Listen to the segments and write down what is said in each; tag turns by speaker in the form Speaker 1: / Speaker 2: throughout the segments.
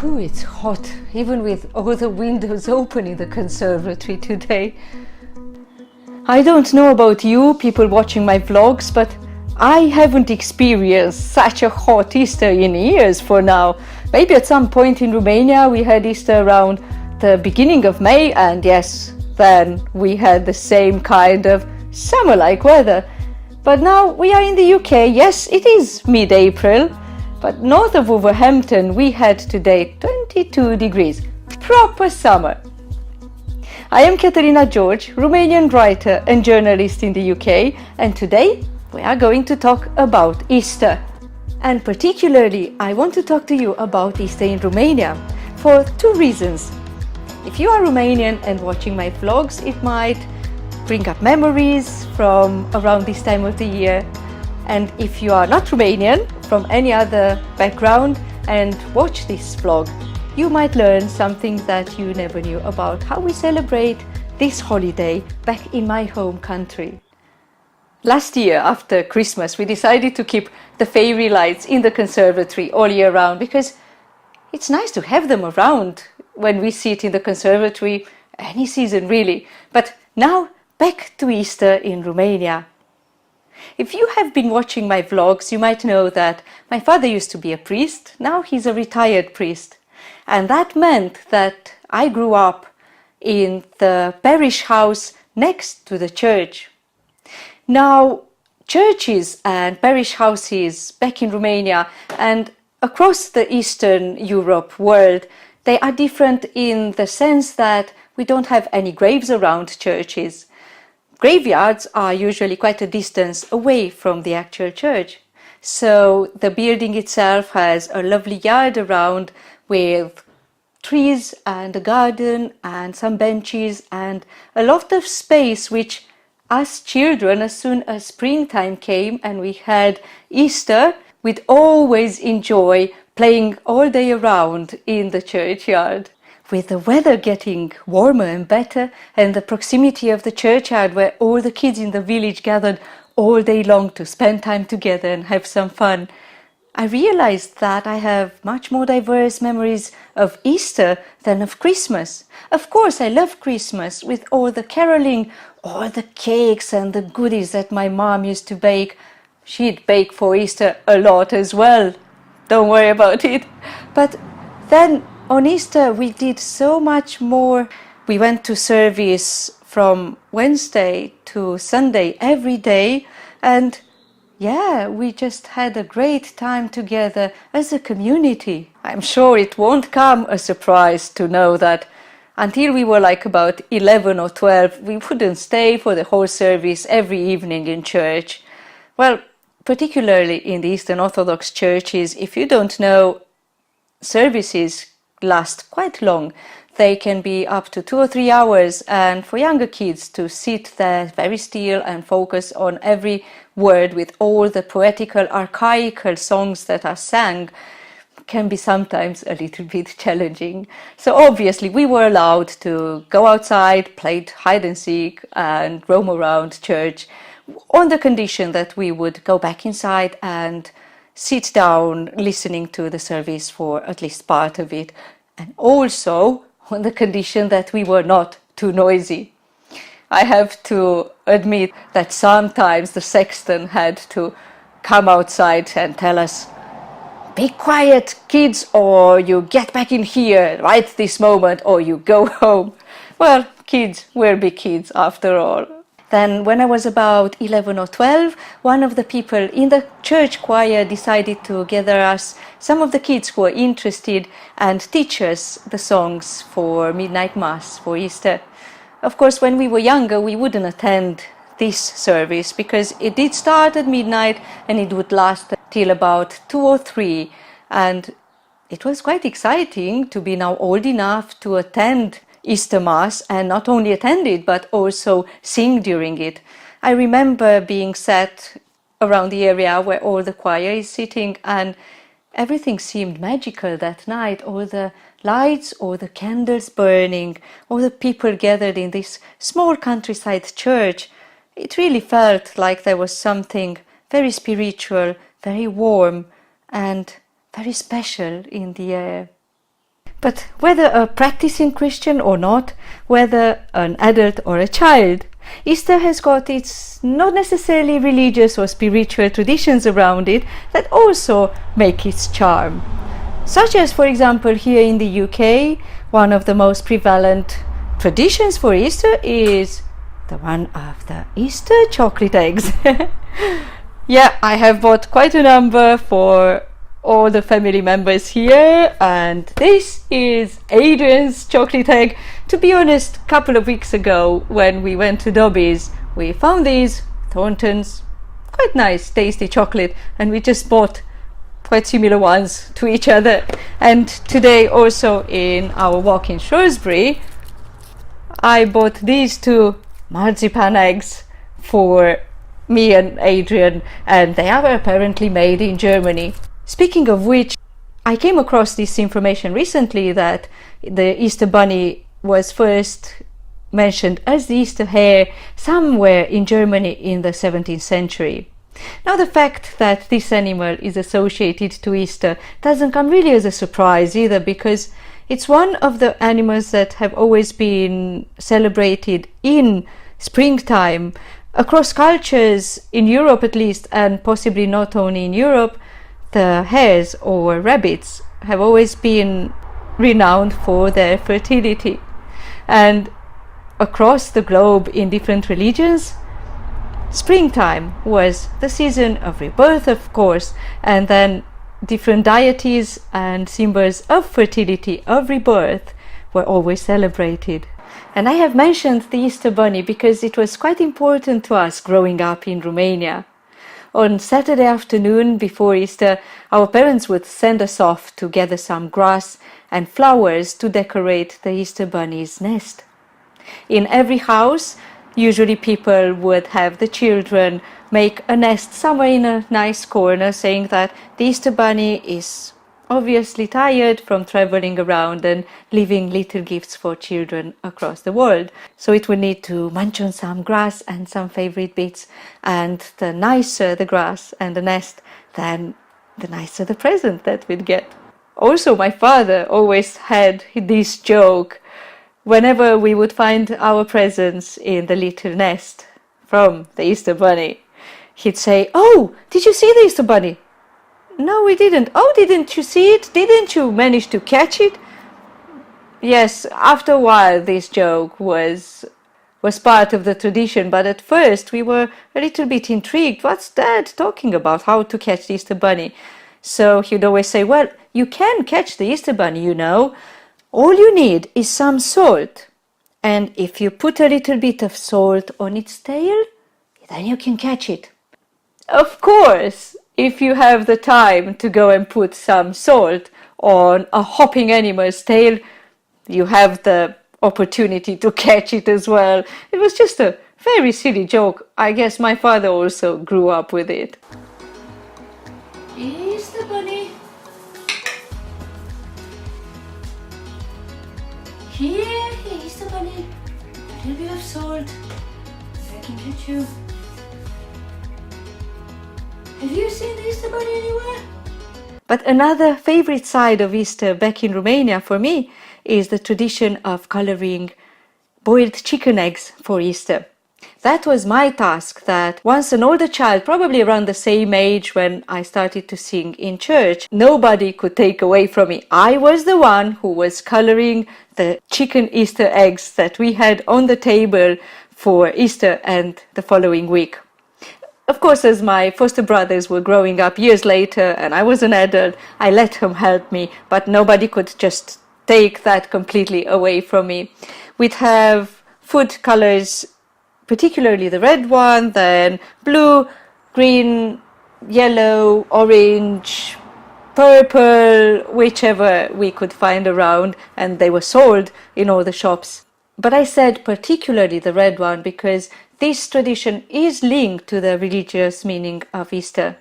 Speaker 1: Whew, it's hot, even with all the windows open in the conservatory today. I don't know about you, people watching my vlogs, but I haven't experienced such a hot Easter in years for now. Maybe at some point in Romania we had Easter around the beginning of May, and yes, then we had the same kind of summer-like weather. But now we are in the UK. Yes, it is mid-April, but north of Wolverhampton we had today 22 degrees. Proper summer. I am Caterina George, Romanian writer and journalist in the UK, and today we are going to talk about Easter. And particularly I want to talk to you about Easter in Romania for two reasons. If you are Romanian and watching my vlogs, it might bring up memories from around this time of the year. And if you are not Romanian, from any other background, and watch this vlog, you might learn something that you never knew about how we celebrate this holiday back in my home country. Last year, after Christmas, we decided to keep the fairy lights in the conservatory all year round because it's nice to have them around when we sit in the conservatory, any season really. But now, back to Easter in Romania. If you have been watching my vlogs, you might know that my father used to be a priest. Now he's a retired priest. And that meant that I grew up in the parish house next to the church. Now, churches and parish houses back in Romania and across the Eastern Europe world, they are different in the sense that we don't have any graves around churches. Graveyards are usually quite a distance away from the actual church. So the building itself has a lovely yard around with trees and a garden and some benches and a lot of space which us children, as soon as springtime came and we had Easter, we'd always enjoy playing all day around in the churchyard. With the weather getting warmer and better and the proximity of the churchyard where all the kids in the village gathered all day long to spend time together and have some fun, I realized that I have much more diverse memories of Easter than of Christmas. Of course, I love Christmas with all the caroling, all the cakes and the goodies that my mom used to bake. She'd bake for Easter a lot as well. Don't worry about it. But then on Easter we did so much more. We went to service from Wednesday to Sunday every day, and yeah, we just had a great time together as a community. I'm sure it won't come a surprise to know that until we were like about 11 or 12, we wouldn't stay for the whole service every evening in church. Well, particularly in the Eastern Orthodox churches, if you don't know, services last quite long. They can be up to 2 or 3 hours, and for younger kids to sit there very still and focus on every word with all the poetical, archaical songs that are sang can be sometimes a little bit challenging. So obviously we were allowed to go outside, play hide and seek and roam around church on the condition that we would go back inside and sit down listening to the service for at least part of it, and also on the condition that we were not too noisy. I have to admit that sometimes the sexton had to come outside and tell us, "Be quiet, kids, or you get back in here right this moment, or you go home." Well, kids will be kids after all. Then when I was about 11 or 12, one of the people in the church choir decided to gather us, some of the kids who were interested, and teach us the songs for Midnight Mass for Easter. Of course, when we were younger, we wouldn't attend this service because it did start at midnight and it would last till about 2 or 3. And it was quite exciting to be now old enough to attend Easter Mass, and not only attend it but also sing during it. I remember being sat around the area where all the choir is sitting, and everything seemed magical that night. All the lights, all the candles burning, all the people gathered in this small countryside church. It really felt like there was something very spiritual, very warm and very special in the air. But whether a practicing Christian or not, whether an adult or a child, Easter has got its not necessarily religious or spiritual traditions around it that also make its charm. Such as, for example, here in the UK, one of the most prevalent traditions for Easter is the one of the Easter chocolate eggs. Yeah, I have bought quite a number for all the family members here, and this is Adrian's chocolate egg. To be honest, a couple of weeks ago when we went to Dobby's, we found these Thornton's quite nice tasty chocolate, and we just bought quite similar ones to each other. And today also in our walk in Shrewsbury, I bought these two marzipan eggs for me and Adrian, and they are apparently made in Germany. Speaking of which, I came across this information recently that the Easter bunny was first mentioned as the Easter hare somewhere in Germany in the 17th century. Now, the fact that this animal is associated to Easter doesn't come really as a surprise either, because it's one of the animals that have always been celebrated in springtime. Across cultures, in Europe at least, and possibly not only in Europe, the hares or rabbits have always been renowned for their fertility. And across the globe in different religions, springtime was the season of rebirth, of course, and then different deities and symbols of fertility, of rebirth, were always celebrated. And I have mentioned the Easter bunny because it was quite important to us growing up in Romania. On Saturday afternoon before Easter, our parents would send us off to gather some grass and flowers to decorate the Easter bunny's nest. In every house, usually people would have the children make a nest somewhere in a nice corner, saying that the Easter bunny is obviously tired from traveling around and leaving little gifts for children across the world. So it would need to munch on some grass and some favorite bits, and the nicer the grass and the nest, then the nicer the present that we'd get. Also, my father always had this joke whenever we would find our presents in the little nest from the Easter bunny. He'd say, "Oh, did you see the Easter bunny?" "No, we didn't." "Oh, didn't you see it? Didn't you manage to catch it?" Yes, after a while this joke was part of the tradition, but at first we were a little bit intrigued. What's Dad talking about? How to catch the Easter bunny? So he'd always say, "Well, you can catch the Easter bunny, you know. All you need is some salt. And if you put a little bit of salt on its tail, then you can catch it." Of course, if you have the time to go and put some salt on a hopping animal's tail, you have the opportunity to catch it as well. It was just a very silly joke. I guess my father also grew up with it. Easter bunny. Here, Easter bunny. A little bit of salt. I can catch you. Have you seen the Easter bunny anywhere? But another favorite side of Easter back in Romania for me is the tradition of coloring boiled chicken eggs for Easter. That was my task that once an older child, probably around the same age when I started to sing in church, nobody could take away from me. I was the one who was coloring the chicken Easter eggs that we had on the table for Easter and the following week. Of course, as my foster brothers were growing up years later and I was an adult, I let them help me, but nobody could just take that completely away from me. We'd have food colors, particularly the red one, then blue, green, yellow, orange, purple, whichever we could find around, and they were sold in all the shops. But I said particularly the red one because this tradition is linked to the religious meaning of Easter.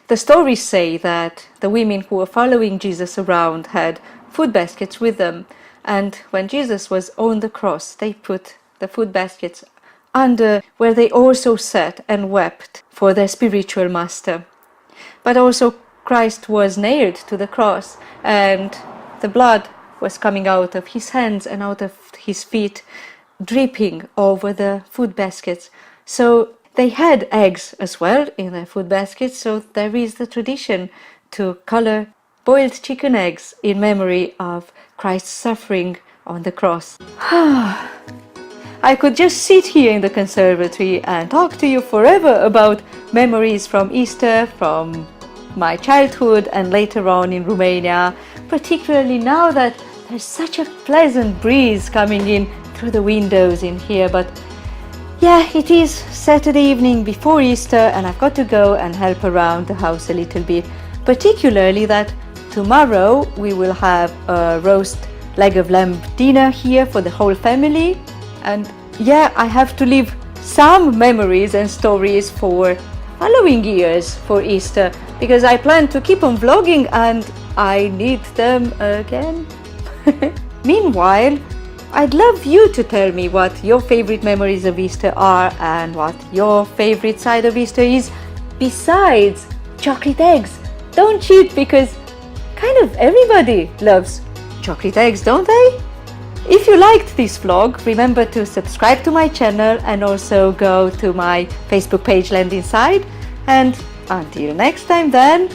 Speaker 1: The stories say that the women who were following Jesus around had food baskets with them, and when Jesus was on the cross, they put the food baskets under where they also sat and wept for their spiritual master. But also Christ was nailed to the cross, and the blood was coming out of his hands and out of his feet, dripping over the food baskets. So they had eggs as well in their food baskets, so there is the tradition to color boiled chicken eggs in memory of Christ's suffering on the cross. I could just sit here in the conservatory and talk to you forever about memories from Easter, from my childhood and later on in Romania, particularly now that there's such a pleasant breeze coming in through the windows in here. But yeah, it is Saturday evening before Easter and I've got to go and help around the house a little bit, particularly that tomorrow we will have a roast leg of lamb dinner here for the whole family. And yeah, I have to leave some memories and stories for following years for Easter, because I plan to keep on vlogging and I need them again. Meanwhile, I'd love you to tell me what your favorite memories of Easter are and what your favorite side of Easter is besides chocolate eggs. Don't cheat, because kind of everybody loves chocolate eggs, don't they? If you liked this vlog, remember to subscribe to my channel and also go to my Facebook page Land Inside. And until next time then,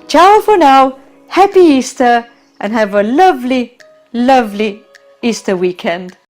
Speaker 1: ciao for now, happy Easter and have a lovely, lovely Easter weekend.